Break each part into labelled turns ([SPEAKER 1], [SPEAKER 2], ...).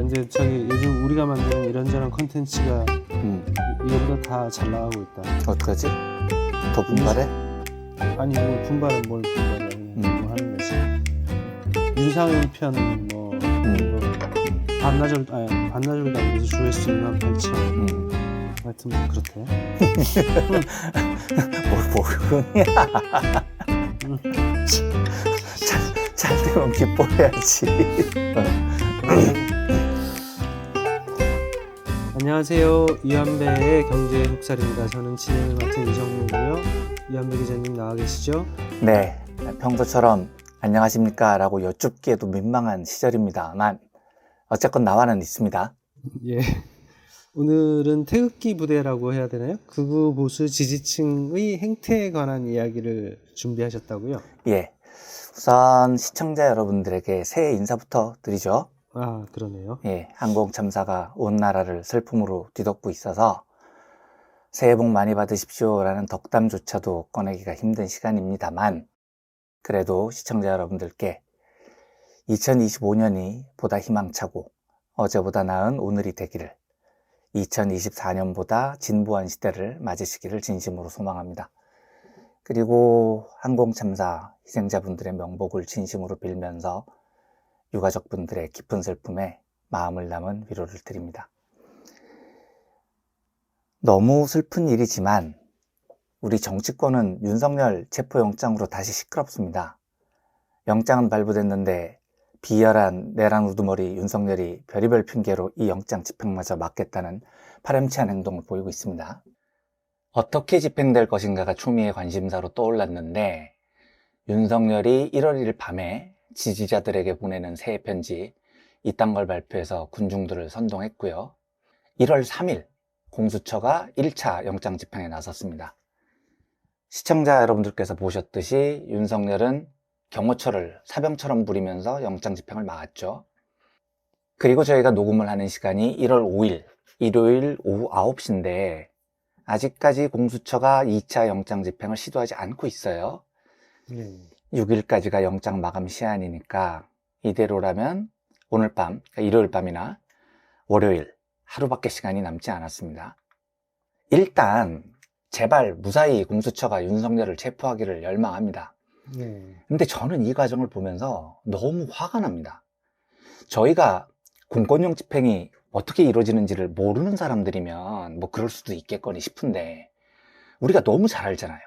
[SPEAKER 1] 근데 저기 요즘 우리가 만드는 이런저런 컨텐츠가 이거보다 다 잘 나가고 있다.
[SPEAKER 2] 어떡하지? 더 분발해?
[SPEAKER 1] 아니 뭐 분발은 뭘 분발해. 뭐 하는 거지. 윤상현 편뭐 반나절도 아니고 조회수 28,000. 하여튼 뭐 그렇대.
[SPEAKER 2] 뭘 모르냐? 잘 되면 기뻐해야지.
[SPEAKER 1] 안녕하세요. 이완배의 경제 속살입니다. 저는 진행을 맡은 이정무고요. 이완배 기자님 나와 계시죠?
[SPEAKER 2] 네, 평소처럼 안녕하십니까 라고 여쭙기에도 민망한 시절입니다만 어쨌건 나와는 있습니다.
[SPEAKER 1] 예. 오늘은 태극기 부대라고 해야 되나요? 극우 보수 지지층의 행태에 관한 이야기를 준비하셨다고요?
[SPEAKER 2] 예, 우선 시청자 여러분들에게 새해 인사부터 드리죠.
[SPEAKER 1] 아, 그러네요.
[SPEAKER 2] 예, 항공 참사가 온 나라를 슬픔으로 뒤덮고 있어서 새해 복 많이 받으십시오 라는 덕담조차도 꺼내기가 힘든 시간입니다만 그래도 시청자 여러분들께 2025년이 보다 희망차고 어제보다 나은 오늘이 되기를, 2024년보다 진보한 시대를 맞으시기를 진심으로 소망합니다. 그리고 항공참사 희생자분들의 명복을 진심으로 빌면서 유가족분들의 깊은 슬픔에 마음을 담은 위로를 드립니다. 너무 슬픈 일이지만 우리 정치권은 윤석열 체포영장으로 다시 시끄럽습니다. 영장은 발부됐는데 비열한 내란 우두머리 윤석열이 별의별 핑계로 이 영장 집행마저 막겠다는 파렴치한 행동을 보이고 있습니다. 어떻게 집행될 것인가가 초미의 관심사로 떠올랐는데 윤석열이 1월 1일 밤에 지지자들에게 보내는 새해 편지 이딴 걸 발표해서 군중들을 선동했고요. 1월 3일 공수처가 1차 영장 집행에 나섰습니다. 시청자 여러분들께서 보셨듯이 윤석열은 경호처를 사병처럼 부리면서 영장 집행을 막았죠. 그리고 저희가 녹음을 하는 시간이 1월 5일 일요일 오후 9시인데 아직까지 공수처가 2차 영장 집행을 시도하지 않고 있어요. 6일까지가 영장 마감 시한이니까 이대로라면 오늘 밤, 그러니까 일요일 밤이나 월요일 하루밖에 시간이 남지 않았습니다. 일단 제발 무사히 공수처가 윤석열을 체포하기를 열망합니다. 근데 저는 이 과정을 보면서 너무 화가 납니다. 저희가 공권력 집행이 어떻게 이루어지는지를 모르는 사람들이면 뭐 그럴 수도 있겠거니 싶은데 우리가 너무 잘 알잖아요.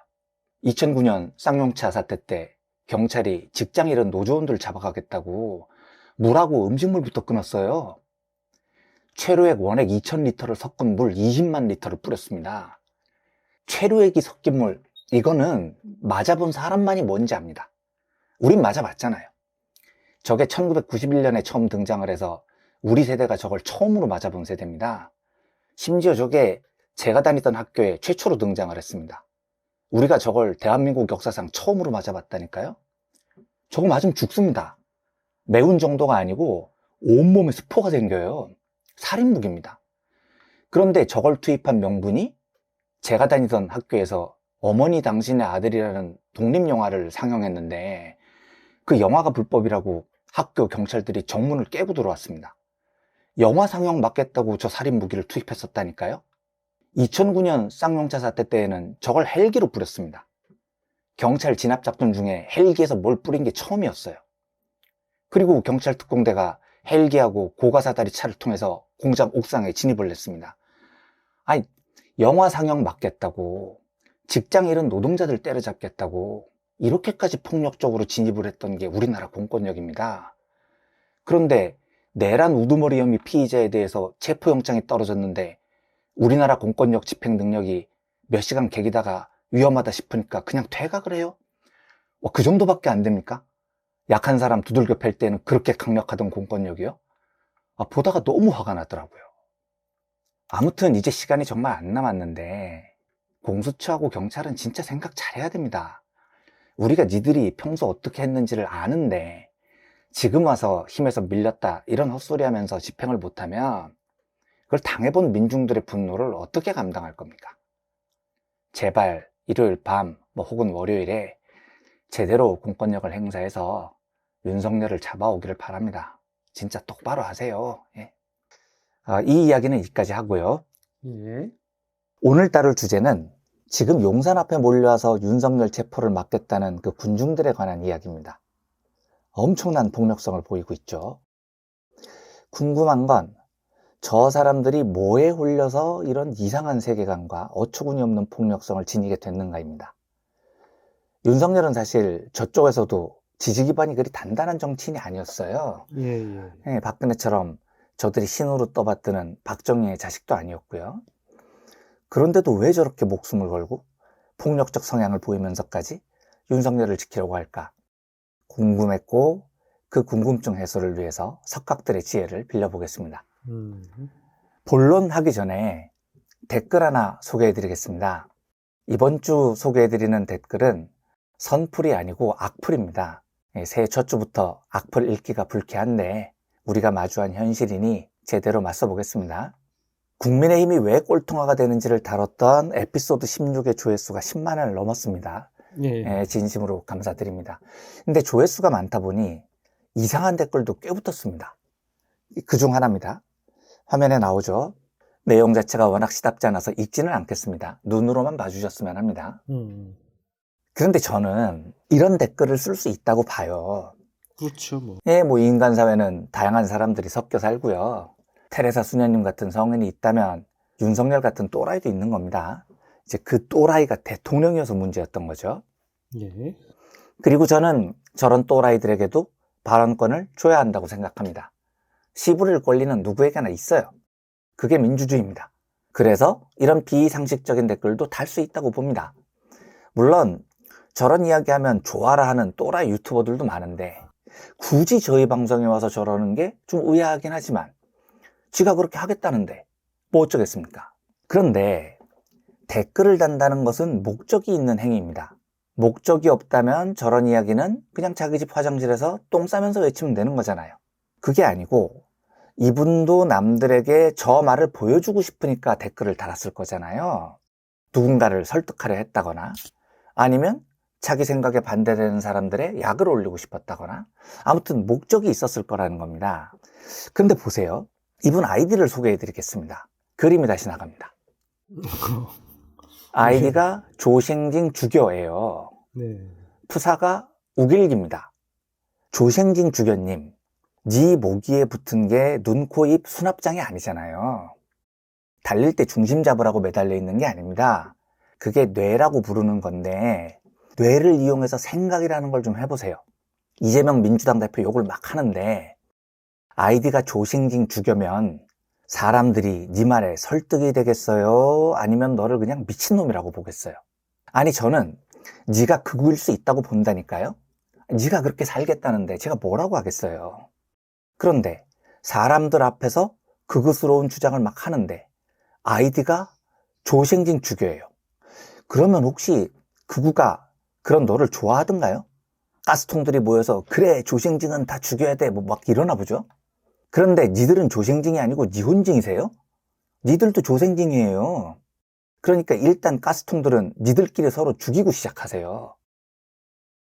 [SPEAKER 2] 2009년 쌍용차 사태 때 경찰이 직장 잃은 노조원들 잡아가겠다고 물하고 음식물부터 끊었어요. 최루액 원액 2,000리터를 섞은 물 20만 리터를 뿌렸습니다. 최루액이 섞인 물, 이거는 맞아본 사람만이 뭔지 압니다. 우린 맞아봤잖아요. 저게 1991년에 처음 등장을 해서 우리 세대가 저걸 처음으로 맞아본 세대입니다. 심지어 저게 제가 다니던 학교에 최초로 등장을 했습니다. 우리가 저걸 대한민국 역사상 처음으로 맞아봤다니까요. 저거 맞으면 죽습니다. 매운 정도가 아니고 온몸에 스포가 생겨요. 살인무기입니다. 그런데 저걸 투입한 명분이 제가 다니던 학교에서 어머니 당신의 아들이라는 독립영화를 상영했는데 그 영화가 불법이라고 학교 경찰들이 정문을 깨고 들어왔습니다. 영화 상영 막겠다고 저 살인무기를 투입했었다니까요. 2009년 쌍용차 사태 때에는 저걸 헬기로 뿌렸습니다. 경찰 진압작전 중에 헬기에서 뭘 뿌린 게 처음이었어요. 그리고 경찰 특공대가 헬기하고 고가사다리 차를 통해서 공장 옥상에 진입을 했습니다. 아니, 영화 상영 막겠다고, 직장 잃은 노동자들 때려잡겠다고 이렇게까지 폭력적으로 진입을 했던 게 우리나라 공권력입니다. 그런데 내란 우두머리 혐의 피의자에 대해서 체포영장이 떨어졌는데 우리나라 공권력 집행 능력이 몇 시간 개기다가 위험하다 싶으니까 그냥 퇴각을 해요? 그 정도밖에 안 됩니까? 약한 사람 두들겨 팰 때는 그렇게 강력하던 공권력이요? 보다가 너무 화가 나더라고요. 아무튼 이제 시간이 정말 안 남았는데 공수처하고 경찰은 진짜 생각 잘해야 됩니다. 우리가 니들이 평소 어떻게 했는지를 아는데 지금 와서 힘에서 밀렸다 이런 헛소리 하면서 집행을 못하면 그걸 당해본 민중들의 분노를 어떻게 감당할 겁니까? 제발 일요일 밤 혹은 월요일에 제대로 공권력을 행사해서 윤석열을 잡아오기를 바랍니다. 진짜 똑바로 하세요. 예. 이 이야기는 여기까지 하고요.
[SPEAKER 1] 예.
[SPEAKER 2] 오늘 다룰 주제는 지금 용산 앞에 몰려와서 윤석열 체포를 막겠다는 그 군중들에 관한 이야기입니다. 엄청난 폭력성을 보이고 있죠. 궁금한 건 저 사람들이 뭐에 홀려서 이런 이상한 세계관과 어처구니 없는 폭력성을 지니게 됐는가입니다. 윤석열은 사실 저쪽에서도 지지 기반이 그리 단단한 정치인이 아니었어요.
[SPEAKER 1] 예.
[SPEAKER 2] 박근혜처럼 저들이 신호로 떠받드는 박정희의 자식도 아니었고요. 그런데도 왜 저렇게 목숨을 걸고 폭력적 성향을 보이면서까지 윤석열을 지키려고 할까? 궁금했고 그 궁금증 해소를 위해서 석각들의 지혜를 빌려보겠습니다. 본론 하기 전에 댓글 하나 소개해드리겠습니다. 이번 주 소개해드리는 댓글은 선풀이 아니고 악플입니다. 새해 첫 주부터 악플 읽기가 불쾌한데 우리가 마주한 현실이니 제대로 맞서보겠습니다. 국민의힘이 왜 꼴통화가 되는지를 다뤘던 에피소드 16의 조회수가 10만을 넘었습니다.
[SPEAKER 1] 예.
[SPEAKER 2] 진심으로 감사드립니다. 근데 조회수가 많다 보니 이상한 댓글도 꽤 붙었습니다. 그중 하나입니다. 화면에 나오죠. 내용 자체가 워낙 시답지 않아서 읽지는 않겠습니다. 눈으로만 봐주셨으면 합니다. 그런데 저는 이런 댓글을 쓸 수 있다고 봐요.
[SPEAKER 1] 그렇죠, 뭐.
[SPEAKER 2] 인간 사회는 다양한 사람들이 섞여 살고요. 테레사 수녀님 같은 성인이 있다면 윤석열 같은 또라이도 있는 겁니다. 이제 그 또라이가 대통령이어서 문제였던 거죠.
[SPEAKER 1] 예.
[SPEAKER 2] 그리고 저는 저런 또라이들에게도 발언권을 줘야 한다고 생각합니다. 시부릴 권리는 누구에게나 있어요. 그게 민주주의입니다. 그래서 이런 비상식적인 댓글도 달 수 있다고 봅니다. 물론 저런 이야기하면 좋아라 하는 또라이 유튜버들도 많은데 굳이 저희 방송에 와서 저러는 게 좀 의아하긴 하지만 지가 그렇게 하겠다는데 뭐 어쩌겠습니까? 그런데 댓글을 단다는 것은 목적이 있는 행위입니다. 목적이 없다면 저런 이야기는 그냥 자기 집 화장실에서 똥 싸면서 외치면 되는 거잖아요. 그게 아니고 이분도 남들에게 저 말을 보여주고 싶으니까 댓글을 달았을 거잖아요. 누군가를 설득하려 했다거나 아니면 자기 생각에 반대되는 사람들의 약을 올리고 싶었다거나 아무튼 목적이 있었을 거라는 겁니다. 그런데 보세요. 이분 아이디를 소개해 드리겠습니다. 그림이 다시 나갑니다. 아이디가 조생징 주교예요.
[SPEAKER 1] 네.
[SPEAKER 2] 푸사가 우길기입니다. 조생징 주교님, 네 모기에 붙은 게 눈, 코, 입 수납장이 아니잖아요. 달릴 때 중심 잡으라고 매달려 있는 게 아닙니다. 그게 뇌라고 부르는 건데 뇌를 이용해서 생각이라는 걸 좀 해보세요. 이재명 민주당 대표 욕을 막 하는데 아이디가 조생징 주교면 사람들이 네 말에 설득이 되겠어요? 아니면 너를 그냥 미친놈이라고 보겠어요? 아니 저는 네가 극우일 수 있다고 본다니까요. 네가 그렇게 살겠다는데 제가 뭐라고 하겠어요. 그런데 사람들 앞에서 극우스러운 주장을 막 하는데 아이디가 조생징 주교예요. 그러면 혹시 극우가 그런 너를 좋아하던가요? 가스통들이 모여서 그래 조생징은 다 죽여야 돼 뭐 막 이러나 보죠. 그런데 니들은 조생징이 아니고 니혼징이세요? 니들도 조생징이에요. 그러니까 일단 가스통들은 니들끼리 서로 죽이고 시작하세요.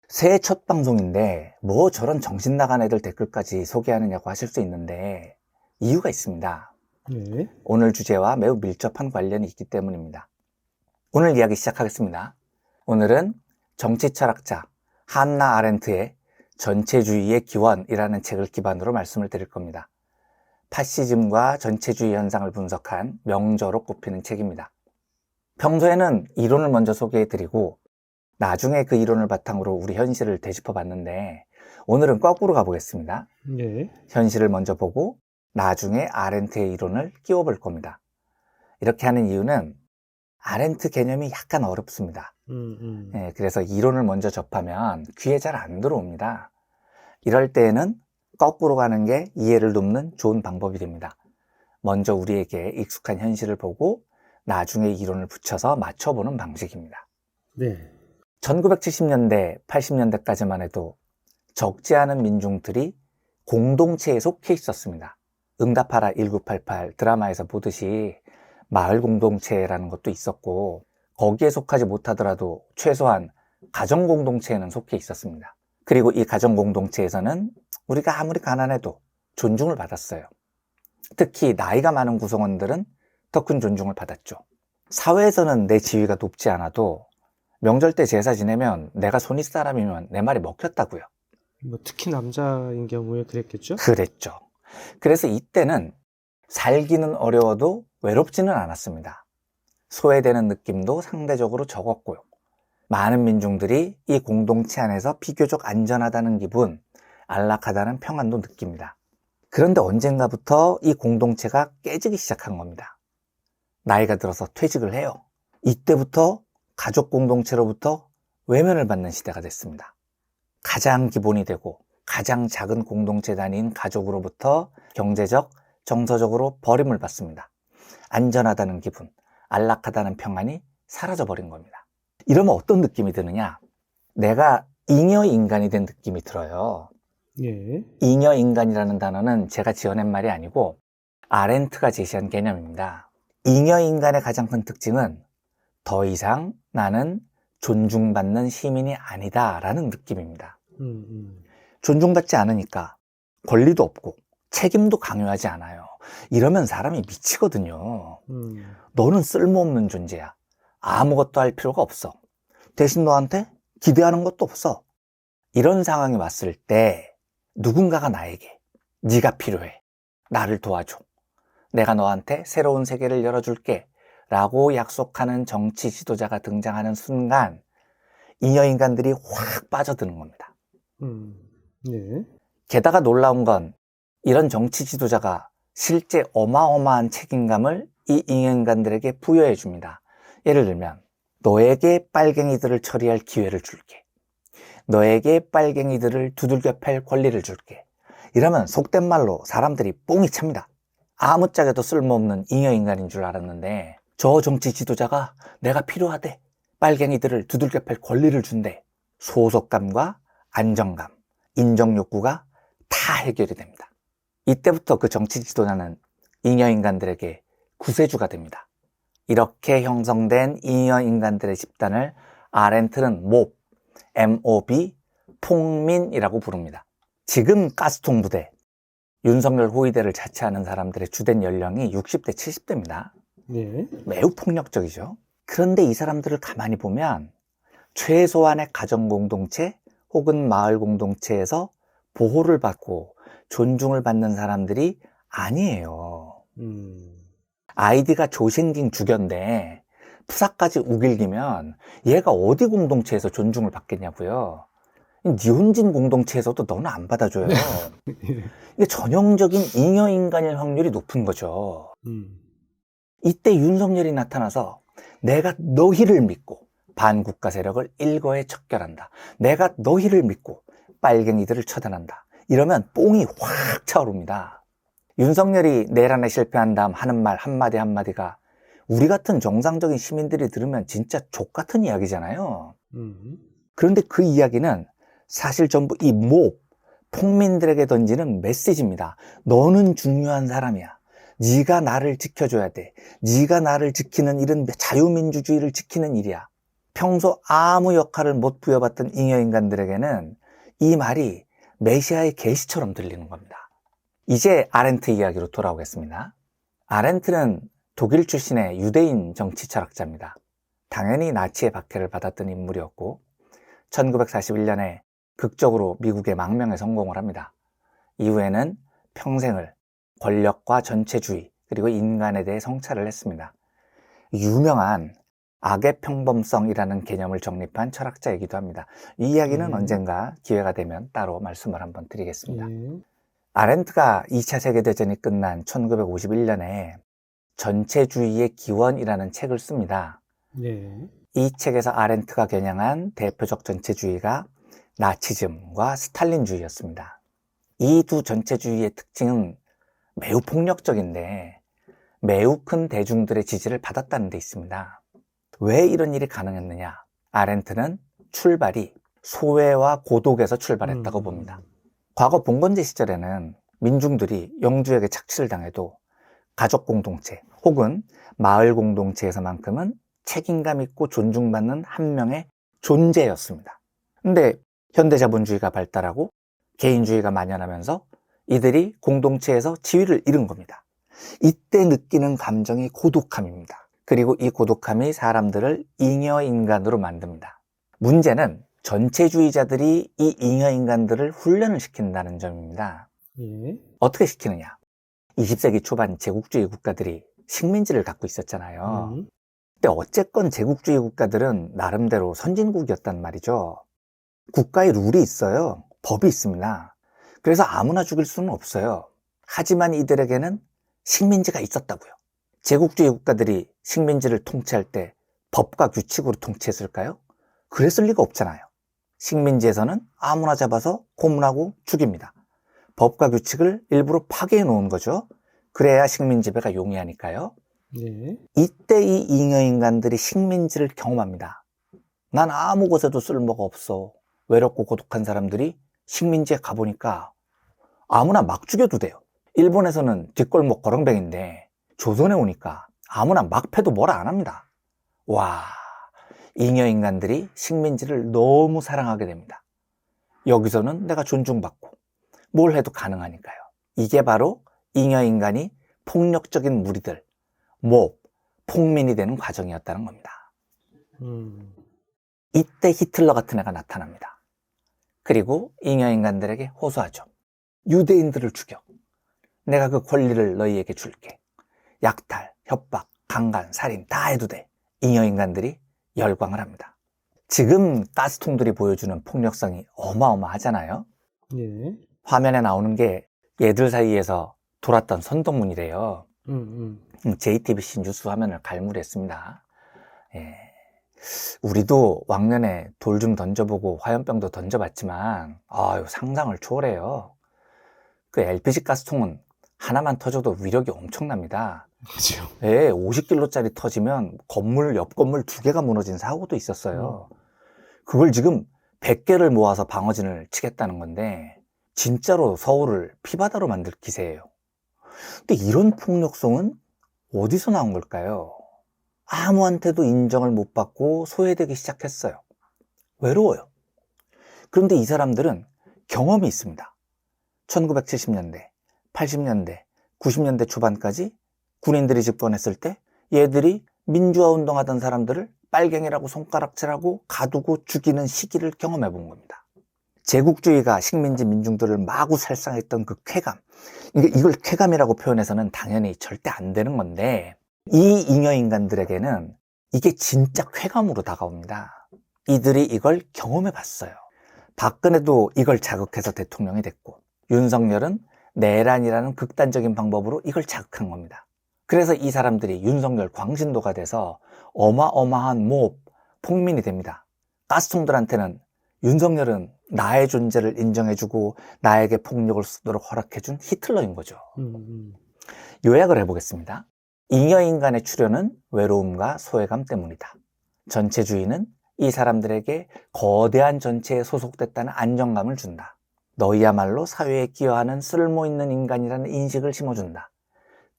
[SPEAKER 2] 새해 첫 방송인데 뭐 저런 정신 나간 애들 댓글까지 소개하느냐고 하실 수 있는데 이유가 있습니다.
[SPEAKER 1] 예.
[SPEAKER 2] 오늘 주제와 매우 밀접한 관련이 있기 때문입니다. 오늘 이야기 시작하겠습니다. 오늘은 정치철학자 한나 아렌트의 전체주의의 기원이라는 책을 기반으로 말씀을 드릴 겁니다. 파시즘과 전체주의 현상을 분석한 명저로 꼽히는 책입니다. 평소에는 이론을 먼저 소개해드리고 나중에 그 이론을 바탕으로 우리 현실을 되짚어 봤는데 오늘은 거꾸로 가보겠습니다.
[SPEAKER 1] 예.
[SPEAKER 2] 현실을 먼저 보고 나중에 아렌트의 이론을 끼워 볼 겁니다. 이렇게 하는 이유는 아렌트 개념이 약간 어렵습니다. 그래서 이론을 먼저 접하면 귀에 잘 안 들어옵니다. 이럴 때에는 거꾸로 가는 게 이해를 돕는 좋은 방법이 됩니다. 먼저 우리에게 익숙한 현실을 보고 나중에 이론을 붙여서 맞춰보는 방식입니다.
[SPEAKER 1] 네.
[SPEAKER 2] 1970년대, 80년대까지만 해도 적지 않은 민중들이 공동체에 속해 있었습니다. 응답하라 1988 드라마에서 보듯이 마을 공동체라는 것도 있었고 거기에 속하지 못하더라도 최소한 가정 공동체에는 속해 있었습니다. 그리고 이 가정 공동체에서는 우리가 아무리 가난해도 존중을 받았어요. 특히 나이가 많은 구성원들은 더 큰 존중을 받았죠. 사회에서는 내 지위가 높지 않아도 명절 때 제사 지내면 내가 손윗 사람이면 내 말이 먹혔다고요.
[SPEAKER 1] 뭐 특히 남자인 경우에 그랬겠죠?
[SPEAKER 2] 그랬죠. 그래서 이때는 살기는 어려워도 외롭지는 않았습니다. 소외되는 느낌도 상대적으로 적었고요. 많은 민중들이 이 공동체 안에서 비교적 안전하다는 기분, 안락하다는 평안도 느낍니다. 그런데 언젠가부터 이 공동체가 깨지기 시작한 겁니다. 나이가 들어서 퇴직을 해요. 이때부터 가족 공동체로부터 외면을 받는 시대가 됐습니다. 가장 기본이 되고 가장 작은 공동체 단위인 가족으로부터 경제적, 정서적으로 버림을 받습니다. 안전하다는 기분, 안락하다는 평안이 사라져버린 겁니다. 이러면 어떤 느낌이 드느냐? 내가 잉여인간이 된 느낌이 들어요.
[SPEAKER 1] 예.
[SPEAKER 2] 잉여인간이라는 단어는 제가 지어낸 말이 아니고 아렌트가 제시한 개념입니다. 잉여인간의 가장 큰 특징은 더 이상 나는 존중받는 시민이 아니다 라는 느낌입니다. 존중받지 않으니까 권리도 없고 책임도 강요하지 않아요. 이러면 사람이 미치거든요. 너는 쓸모없는 존재야. 아무것도 할 필요가 없어. 대신 너한테 기대하는 것도 없어. 이런 상황이 왔을 때 누군가가 나에게 네가 필요해. 나를 도와줘. 내가 너한테 새로운 세계를 열어줄게. 라고 약속하는 정치 지도자가 등장하는 순간 잉여인간들이 확 빠져드는 겁니다.
[SPEAKER 1] 네.
[SPEAKER 2] 게다가 놀라운 건 이런 정치 지도자가 실제 어마어마한 책임감을 이 잉여인간들에게 부여해 줍니다. 예를 들면 너에게 빨갱이들을 처리할 기회를 줄게. 너에게 빨갱이들을 두들겨 팰 권리를 줄게. 이러면 속된 말로 사람들이 뽕이 찹니다. 아무짝에도 쓸모없는 잉여인간인 줄 알았는데 저 정치 지도자가 내가 필요하대. 빨갱이들을 두들겨 팰 권리를 준대. 소속감과 안정감, 인정욕구가 다 해결이 됩니다. 이때부터 그 정치 지도자는 잉여인간들에게 구세주가 됩니다. 이렇게 형성된 잉여인간들의 집단을 아렌트는 모b, M-O-B, 폭민이라고 부릅니다. 지금 가스통 부대, 윤석열 호위대를 자처하는 사람들의 주된 연령이 60대, 70대입니다.
[SPEAKER 1] 네.
[SPEAKER 2] 매우 폭력적이죠. 그런데 이 사람들을 가만히 보면 최소한의 가정 공동체 혹은 마을 공동체에서 보호를 받고 존중을 받는 사람들이 아니에요. 아이디가 조생긴 주견데 푸사까지 우길기면 얘가 어디 공동체에서 존중을 받겠냐고요. 니혼진 공동체에서도 너는 안 받아줘요. 이게 전형적인 잉여인간일 확률이 높은 거죠. 이때 윤석열이 나타나서 내가 너희를 믿고 반국가 세력을 일거에 척결한다. 내가 너희를 믿고 빨갱이들을 처단한다. 이러면 뽕이 확 차오릅니다. 윤석열이 내란에 실패한 다음 하는 말 한마디 한마디가 우리 같은 정상적인 시민들이 들으면 진짜 족같은 이야기잖아요. 그런데 그 이야기는 사실 전부 이 모b, 폭민들에게 던지는 메시지입니다. 너는 중요한 사람이야. 네가 나를 지켜줘야 돼. 네가 나를 지키는 일은 자유민주주의를 지키는 일이야. 평소 아무 역할을 못 부여받던 잉여인간들에게는 이 말이 메시아의 계시처럼 들리는 겁니다. 이제 아렌트 이야기로 돌아오겠습니다. 아렌트는 독일 출신의 유대인 정치 철학자입니다. 당연히 나치의 박해를 받았던 인물이었고 1941년에 극적으로 미국의 망명에 성공을 합니다. 이후에는 평생을 권력과 전체주의 그리고 인간에 대해 성찰을 했습니다. 유명한 악의 평범성이라는 개념을 정립한 철학자이기도 합니다. 이 이야기는 언젠가 기회가 되면 따로 말씀을 한번 드리겠습니다. 아렌트가 2차 세계대전이 끝난 1951년에 전체주의의 기원이라는 책을 씁니다.
[SPEAKER 1] 네.
[SPEAKER 2] 이 책에서 아렌트가 겨냥한 대표적 전체주의가 나치즘과 스탈린주의였습니다. 이 두 전체주의의 특징은 매우 폭력적인데 매우 큰 대중들의 지지를 받았다는 데 있습니다. 왜 이런 일이 가능했느냐? 아렌트는 출발이 소외와 고독에서 출발했다고 봅니다. 과거 봉건제 시절에는 민중들이 영주에게 착취를 당해도 가족 공동체 혹은 마을 공동체에서만큼은 책임감 있고 존중받는 한 명의 존재였습니다. 근데 현대자본주의가 발달하고 개인주의가 만연하면서 이들이 공동체에서 지위를 잃은 겁니다. 이때 느끼는 감정이 고독함입니다. 그리고 이 고독함이 사람들을 잉여인간으로 만듭니다. 문제는 전체주의자들이 이 잉여인간들을 훈련을 시킨다는 점입니다.
[SPEAKER 1] 예.
[SPEAKER 2] 어떻게 시키느냐? 20세기 초반 제국주의 국가들이 식민지를 갖고 있었잖아요. 근데 어쨌건 제국주의 국가들은 나름대로 선진국이었단 말이죠. 국가의 룰이 있어요. 법이 있습니다. 그래서 아무나 죽일 수는 없어요. 하지만 이들에게는 식민지가 있었다고요. 제국주의 국가들이 식민지를 통치할 때 법과 규칙으로 통치했을까요? 그랬을 리가 없잖아요. 식민지에서는 아무나 잡아서 고문하고 죽입니다. 법과 규칙을 일부러 파괴해 놓은 거죠. 그래야 식민 지배가 용이하니까요.
[SPEAKER 1] 예.
[SPEAKER 2] 이때 이 잉여인간들이 식민지를 경험합니다. 난 아무 곳에도 쓸모가 없어. 외롭고 고독한 사람들이 식민지에 가보니까 아무나 막 죽여도 돼요. 일본에서는 뒷골목 거렁뱅인데 조선에 오니까 아무나 막 패도 뭐라 안 합니다. 와, 잉여인간들이 식민지를 너무 사랑하게 됩니다. 여기서는 내가 존중받고 뭘 해도 가능하니까요. 이게 바로 잉여인간이 폭력적인 무리들, 몹, 폭민이 되는 과정이었다는 겁니다. 이때 히틀러 같은 애가 나타납니다. 그리고 잉여인간들에게 호소하죠. 유대인들을 죽여. 내가 그 권리를 너희에게 줄게. 약탈, 협박, 강간, 살인 다 해도 돼. 잉여인간들이 열광을 합니다. 지금 가스통들이 보여주는 폭력성이 어마어마하잖아요.
[SPEAKER 1] 예.
[SPEAKER 2] 화면에 나오는 게 얘들 사이에서 돌았던 선동문이래요. JTBC 뉴스 화면을 갈무리했습니다. 예. 우리도 왕년에 돌 좀 던져보고 화염병도 던져봤지만 상상을 초월해요. 그 LPG 가스통은 하나만 터져도 위력이 엄청납니다.
[SPEAKER 1] 그렇죠.
[SPEAKER 2] 예, 50kg짜리 터지면 건물, 옆 건물 2개가 무너진 사고도 있었어요. 그걸 지금 100개를 모아서 방어진을 치겠다는 건데 진짜로 서울을 피바다로 만들 기세예요. 근데 이런 폭력성은 어디서 나온 걸까요? 아무한테도 인정을 못 받고 소외되기 시작했어요. 외로워요. 그런데 이 사람들은 경험이 있습니다. 1970년대, 80년대, 90년대 초반까지 군인들이 집권했을 때 얘들이 민주화 운동하던 사람들을 빨갱이라고 손가락질하고 가두고 죽이는 시기를 경험해 본 겁니다. 제국주의가 식민지 민중들을 마구 살상했던 그 쾌감, 이걸 쾌감이라고 표현해서는 당연히 절대 안 되는 건데 이 잉여인간들에게는 이게 진짜 쾌감으로 다가옵니다. 이들이 이걸 경험해 봤어요. 박근혜도 이걸 자극해서 대통령이 됐고 윤석열은 내란이라는 극단적인 방법으로 이걸 자극한 겁니다. 그래서 이 사람들이 윤석열 광신도가 돼서 어마어마한 몹, 폭민이 됩니다. 가스통들한테는 윤석열은 나의 존재를 인정해주고 나에게 폭력을 쓰도록 허락해준 히틀러인 거죠. 요약을 해보겠습니다. 잉여인간의 출현은 외로움과 소외감 때문이다. 전체주의는 이 사람들에게 거대한 전체에 소속됐다는 안정감을 준다. 너희야말로 사회에 기여하는 쓸모있는 인간이라는 인식을 심어준다.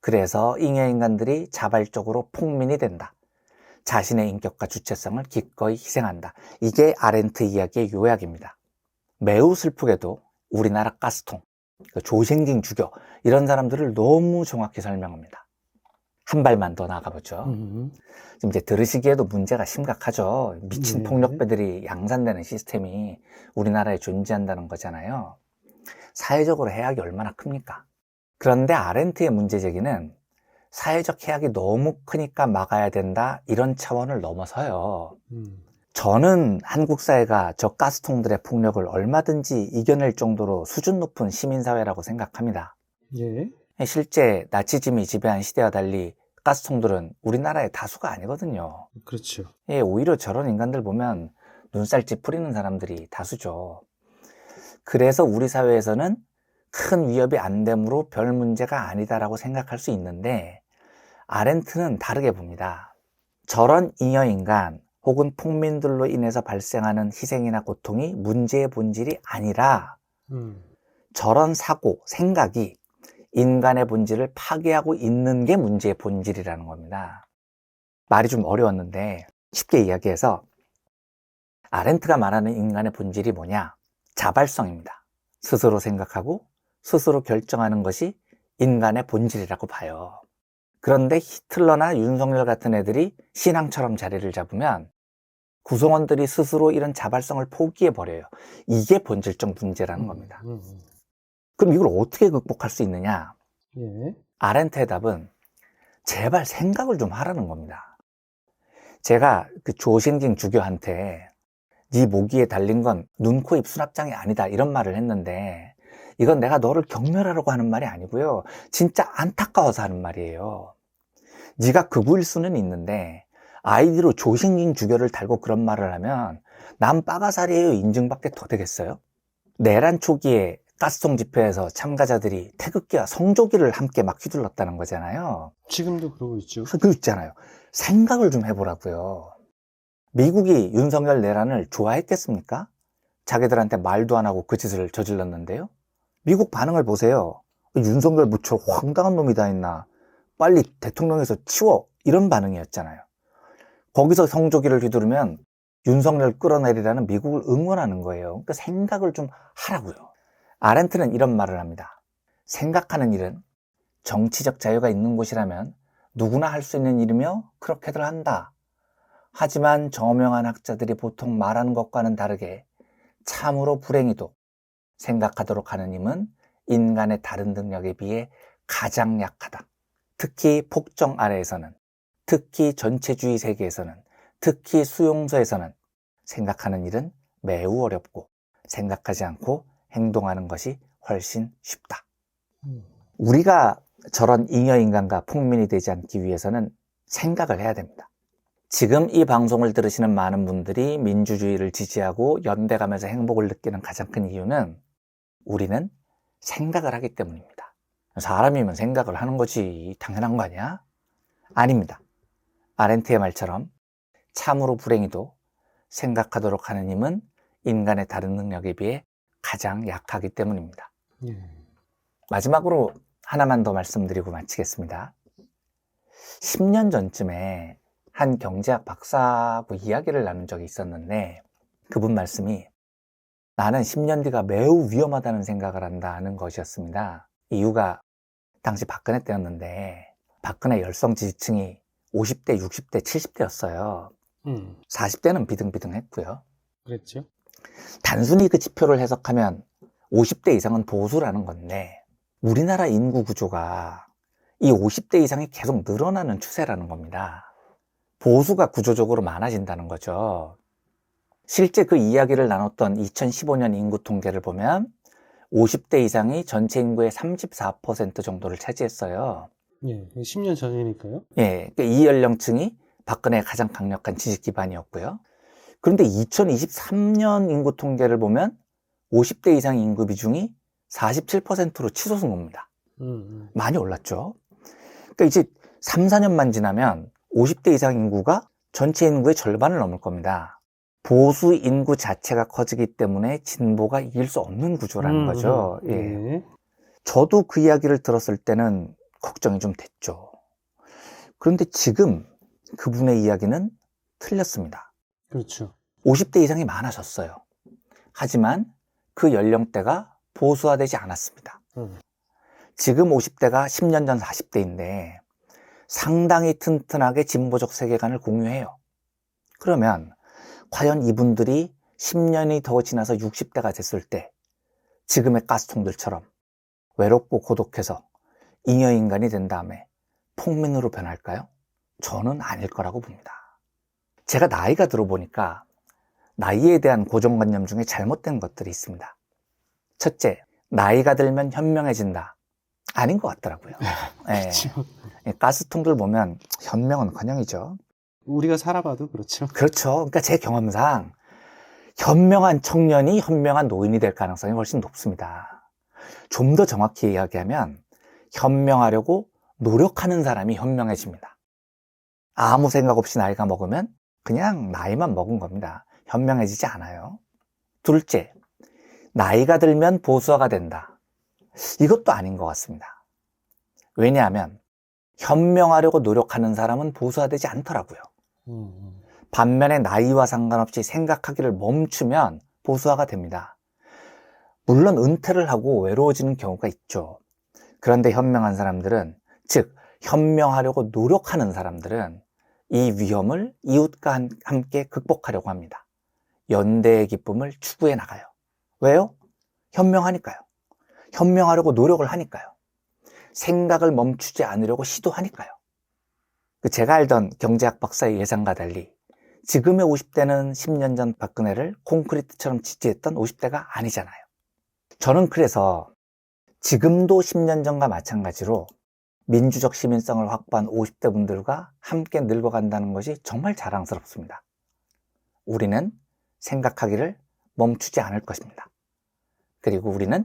[SPEAKER 2] 그래서 잉여인간들이 자발적으로 폭민이 된다. 자신의 인격과 주체성을 기꺼이 희생한다. 이게 아렌트 이야기의 요약입니다. 매우 슬프게도 우리나라 가스통, 조생징 죽여 이런 사람들을 너무 정확히 설명합니다. 한 발만 더 나가보죠. 지금 이제 들으시기에도 문제가 심각하죠. 미친 폭력배들이 양산되는 시스템이 우리나라에 존재한다는 거잖아요. 사회적으로 해악이 얼마나 큽니까? 그런데 아렌트의 문제 제기는 사회적 해악이 너무 크니까 막아야 된다 이런 차원을 넘어서요. 저는 한국 사회가 저 가스통들의 폭력을 얼마든지 이겨낼 정도로 수준 높은 시민사회라고 생각합니다.
[SPEAKER 1] 예.
[SPEAKER 2] 실제 나치즘이 지배한 시대와 달리 가스통들은 우리나라의 다수가 아니거든요.
[SPEAKER 1] 그렇죠.
[SPEAKER 2] 예, 오히려 저런 인간들 보면 눈살 찌푸리는 사람들이 다수죠. 그래서 우리 사회에서는 큰 위협이 안 되므로 별 문제가 아니다라고 생각할 수 있는데 아렌트는 다르게 봅니다. 저런 잉여인간 혹은 폭민들로 인해서 발생하는 희생이나 고통이 문제의 본질이 아니라 저런 사고, 생각이 인간의 본질을 파괴하고 있는 게 문제의 본질이라는 겁니다. 말이 좀 어려웠는데 쉽게 이야기해서 아렌트가 말하는 인간의 본질이 뭐냐? 자발성입니다. 스스로 생각하고 스스로 결정하는 것이 인간의 본질이라고 봐요. 그런데 히틀러나 윤석열 같은 애들이 신앙처럼 자리를 잡으면 구성원들이 스스로 이런 자발성을 포기해버려요. 이게 본질적 문제라는 겁니다. 그럼 이걸 어떻게 극복할 수 있느냐?
[SPEAKER 1] 예.
[SPEAKER 2] 아렌트의 답은 제발 생각을 좀 하라는 겁니다. 제가 그 조신징 주교한테 네 모기에 달린 건 눈, 코, 입 수납장이 아니다 이런 말을 했는데 이건 내가 너를 경멸하려고 하는 말이 아니고요. 진짜 안타까워서 하는 말이에요. 네가 극우일 수는 있는데 아이디로 조신징 주교를 달고 그런 말을 하면 난 빠가살이에요 인증밖에 더 되겠어요? 내란 초기에 가스통 집회에서 참가자들이 태극기와 성조기를 함께 막 휘둘렀다는 거잖아요.
[SPEAKER 1] 지금도 그러고 있죠.
[SPEAKER 2] 그거 있잖아요. 생각을 좀 해보라고요. 미국이 윤석열 내란을 좋아했겠습니까? 자기들한테 말도 안 하고 그 짓을 저질렀는데요. 미국 반응을 보세요. 윤석열 무척 황당한 놈이 다 있나. 빨리 대통령에서 치워. 이런 반응이었잖아요. 거기서 성조기를 휘두르면 윤석열 끌어내리라는 미국을 응원하는 거예요. 그러니까 생각을 좀 하라고요. 아렌트는 이런 말을 합니다. 생각하는 일은 정치적 자유가 있는 곳이라면 누구나 할 수 있는 일이며 그렇게들 한다. 하지만 저명한 학자들이 보통 말하는 것과는 다르게 참으로 불행히도 생각하도록 하는 힘은 인간의 다른 능력에 비해 가장 약하다. 특히 폭정 아래에서는, 특히 전체주의 세계에서는, 특히 수용소에서는 생각하는 일은 매우 어렵고 생각하지 않고 행동하는 것이 훨씬 쉽다. 우리가 저런 잉여인간과 폭민이 되지 않기 위해서는 생각을 해야 됩니다. 지금 이 방송을 들으시는 많은 분들이 민주주의를 지지하고 연대감에서 행복을 느끼는 가장 큰 이유는 우리는 생각을 하기 때문입니다. 사람이면 생각을 하는 거지 당연한 거 아니야? 아닙니다. 아렌트의 말처럼 참으로 불행히도 생각하도록 하는 힘은 인간의 다른 능력에 비해 가장 약하기 때문입니다.
[SPEAKER 1] 예.
[SPEAKER 2] 마지막으로 하나만 더 말씀드리고 마치겠습니다. 10년 전쯤에 한 경제학 박사하고 이야기를 나눈 적이 있었는데 그분 말씀이 나는 10년 뒤가 매우 위험하다는 생각을 한다는 것이었습니다. 이유가 당시 박근혜 때였는데 박근혜 열성 지지층이 50대, 60대, 70대였어요. 40대는 비등비등했고요.
[SPEAKER 1] 그랬죠.
[SPEAKER 2] 단순히 그 지표를 해석하면 50대 이상은 보수라는 건데 우리나라 인구 구조가 이 50대 이상이 계속 늘어나는 추세라는 겁니다. 보수가 구조적으로 많아진다는 거죠. 실제 그 이야기를 나눴던 2015년 인구 통계를 보면 50대 이상이 전체 인구의 34% 정도를 차지했어요.
[SPEAKER 1] 예, 10년 전이니까요.
[SPEAKER 2] 예, 이 연령층이 박근혜의 가장 강력한 지지 기반이었고요. 그런데 2023년 인구 통계를 보면 50대 이상 인구 비중이 47%로 치솟은 겁니다. 많이 올랐죠. 그러니까 이제 3, 4년만 지나면 50대 이상 인구가 전체 인구의 절반을 넘을 겁니다. 보수 인구 자체가 커지기 때문에 진보가 이길 수 없는 구조라는 거죠. 예.
[SPEAKER 1] 예.
[SPEAKER 2] 저도 그 이야기를 들었을 때는 걱정이 좀 됐죠. 그런데 지금 그분의 이야기는 틀렸습니다.
[SPEAKER 1] 그렇죠.
[SPEAKER 2] 50대 이상이 많아졌어요. 하지만 그 연령대가 보수화되지 않았습니다. 지금 50대가 10년 전 40대인데 상당히 튼튼하게 진보적 세계관을 공유해요. 그러면 과연 이분들이 10년이 더 지나서 60대가 됐을 때 지금의 가스통들처럼 외롭고 고독해서 잉여인간이 된 다음에 폭민으로 변할까요? 저는 아닐 거라고 봅니다. 제가 나이가 들어보니까 나이에 대한 고정관념 중에 잘못된 것들이 있습니다. 첫째, 나이가 들면 현명해진다. 아닌 것 같더라고요.
[SPEAKER 1] 그렇죠.
[SPEAKER 2] 예, 가스통들 보면 현명은커녕이죠.
[SPEAKER 1] 우리가 살아봐도 그렇죠.
[SPEAKER 2] 그렇죠. 그러니까 제 경험상 현명한 청년이 현명한 노인이 될 가능성이 훨씬 높습니다. 좀 더 정확히 이야기하면 현명하려고 노력하는 사람이 현명해집니다. 아무 생각 없이 나이가 먹으면 그냥 나이만 먹은 겁니다. 현명해지지 않아요. 둘째, 나이가 들면 보수화가 된다. 이것도 아닌 것 같습니다. 왜냐하면 현명하려고 노력하는 사람은 보수화되지 않더라고요. 반면에 나이와 상관없이 생각하기를 멈추면 보수화가 됩니다. 물론 은퇴를 하고 외로워지는 경우가 있죠. 그런데 현명한 사람들은, 즉 현명하려고 노력하는 사람들은 이 위험을 이웃과 함께 극복하려고 합니다. 연대의 기쁨을 추구해 나가요. 왜요? 현명하니까요. 현명하려고 노력을 하니까요. 생각을 멈추지 않으려고 시도하니까요. 제가 알던 경제학 박사의 예상과 달리 지금의 50대는 10년 전 박근혜를 콘크리트처럼 지지했던 50대가 아니잖아요. 저는 그래서 지금도 10년 전과 마찬가지로 민주적 시민성을 확보한 50대 분들과 함께 늙어간다는 것이 정말 자랑스럽습니다. 우리는 생각하기를 멈추지 않을 것입니다. 그리고 우리는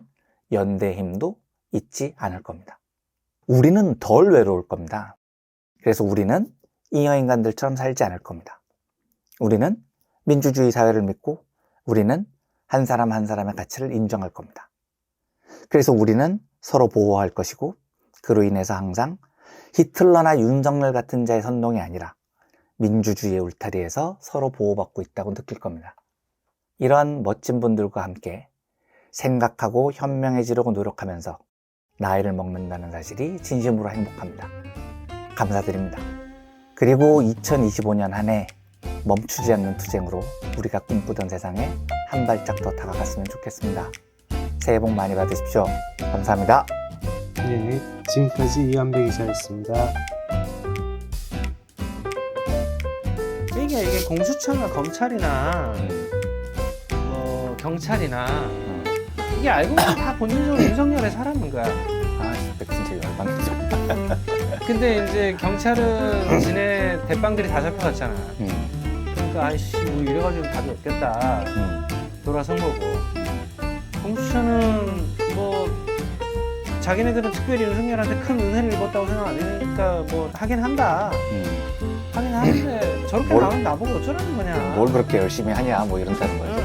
[SPEAKER 2] 연대의 힘도 잊지 않을 겁니다. 우리는 덜 외로울 겁니다. 그래서 우리는 잉여인간들처럼 살지 않을 겁니다. 우리는 민주주의 사회를 믿고 우리는 한 사람 한 사람의 가치를 인정할 겁니다. 그래서 우리는 서로 보호할 것이고 그로 인해서 항상 히틀러나 윤석열 같은 자의 선동이 아니라 민주주의의 울타리에서 서로 보호받고 있다고 느낄 겁니다. 이러한 멋진 분들과 함께 생각하고 현명해지려고 노력하면서 나이를 먹는다는 사실이 진심으로 행복합니다. 감사드립니다. 그리고 2025년 한 해 멈추지 않는 투쟁으로 우리가 꿈꾸던 세상에 한 발짝 더 다가갔으면 좋겠습니다. 새해 복 많이 받으십시오. 감사합니다.
[SPEAKER 1] 네, 지금까지 이완배 기자였습니다. 이게 공수처나 검찰이나 뭐 경찰이나 이게 알고 보면 다 본질적으로 윤석열의 사람인 거야.
[SPEAKER 2] 진짜 열받네.
[SPEAKER 1] 근데 이제 경찰은 지네 대빵들이 다 잡혀갔잖아. 그러니까 아이씨 뭐 이래가지고 답이 없겠다. 돌아선 거고. 공수처는 뭐 자기네들은 특별히 윤석열한테 큰 은혜를 입었다고 생각 안 하니까 뭐 하긴 한다. 하긴 하는데 저렇게 나오면 나보고 어쩌라는 거냐.
[SPEAKER 2] 뭘 그렇게 열심히 하냐 뭐 이런다는 거죠.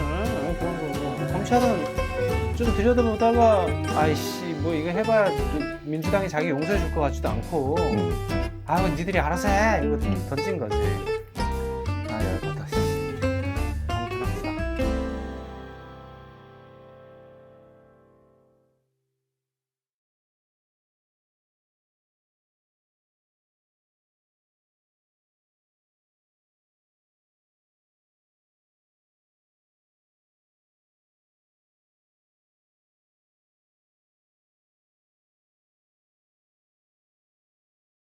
[SPEAKER 1] 그런 거고. 검찰은 좀 들여다보다가 아이씨 뭐 이거 해봐야 민주당이 자기 용서해 줄 것 같지도 않고 아 니들이 알아서 해 이거 던진 거지.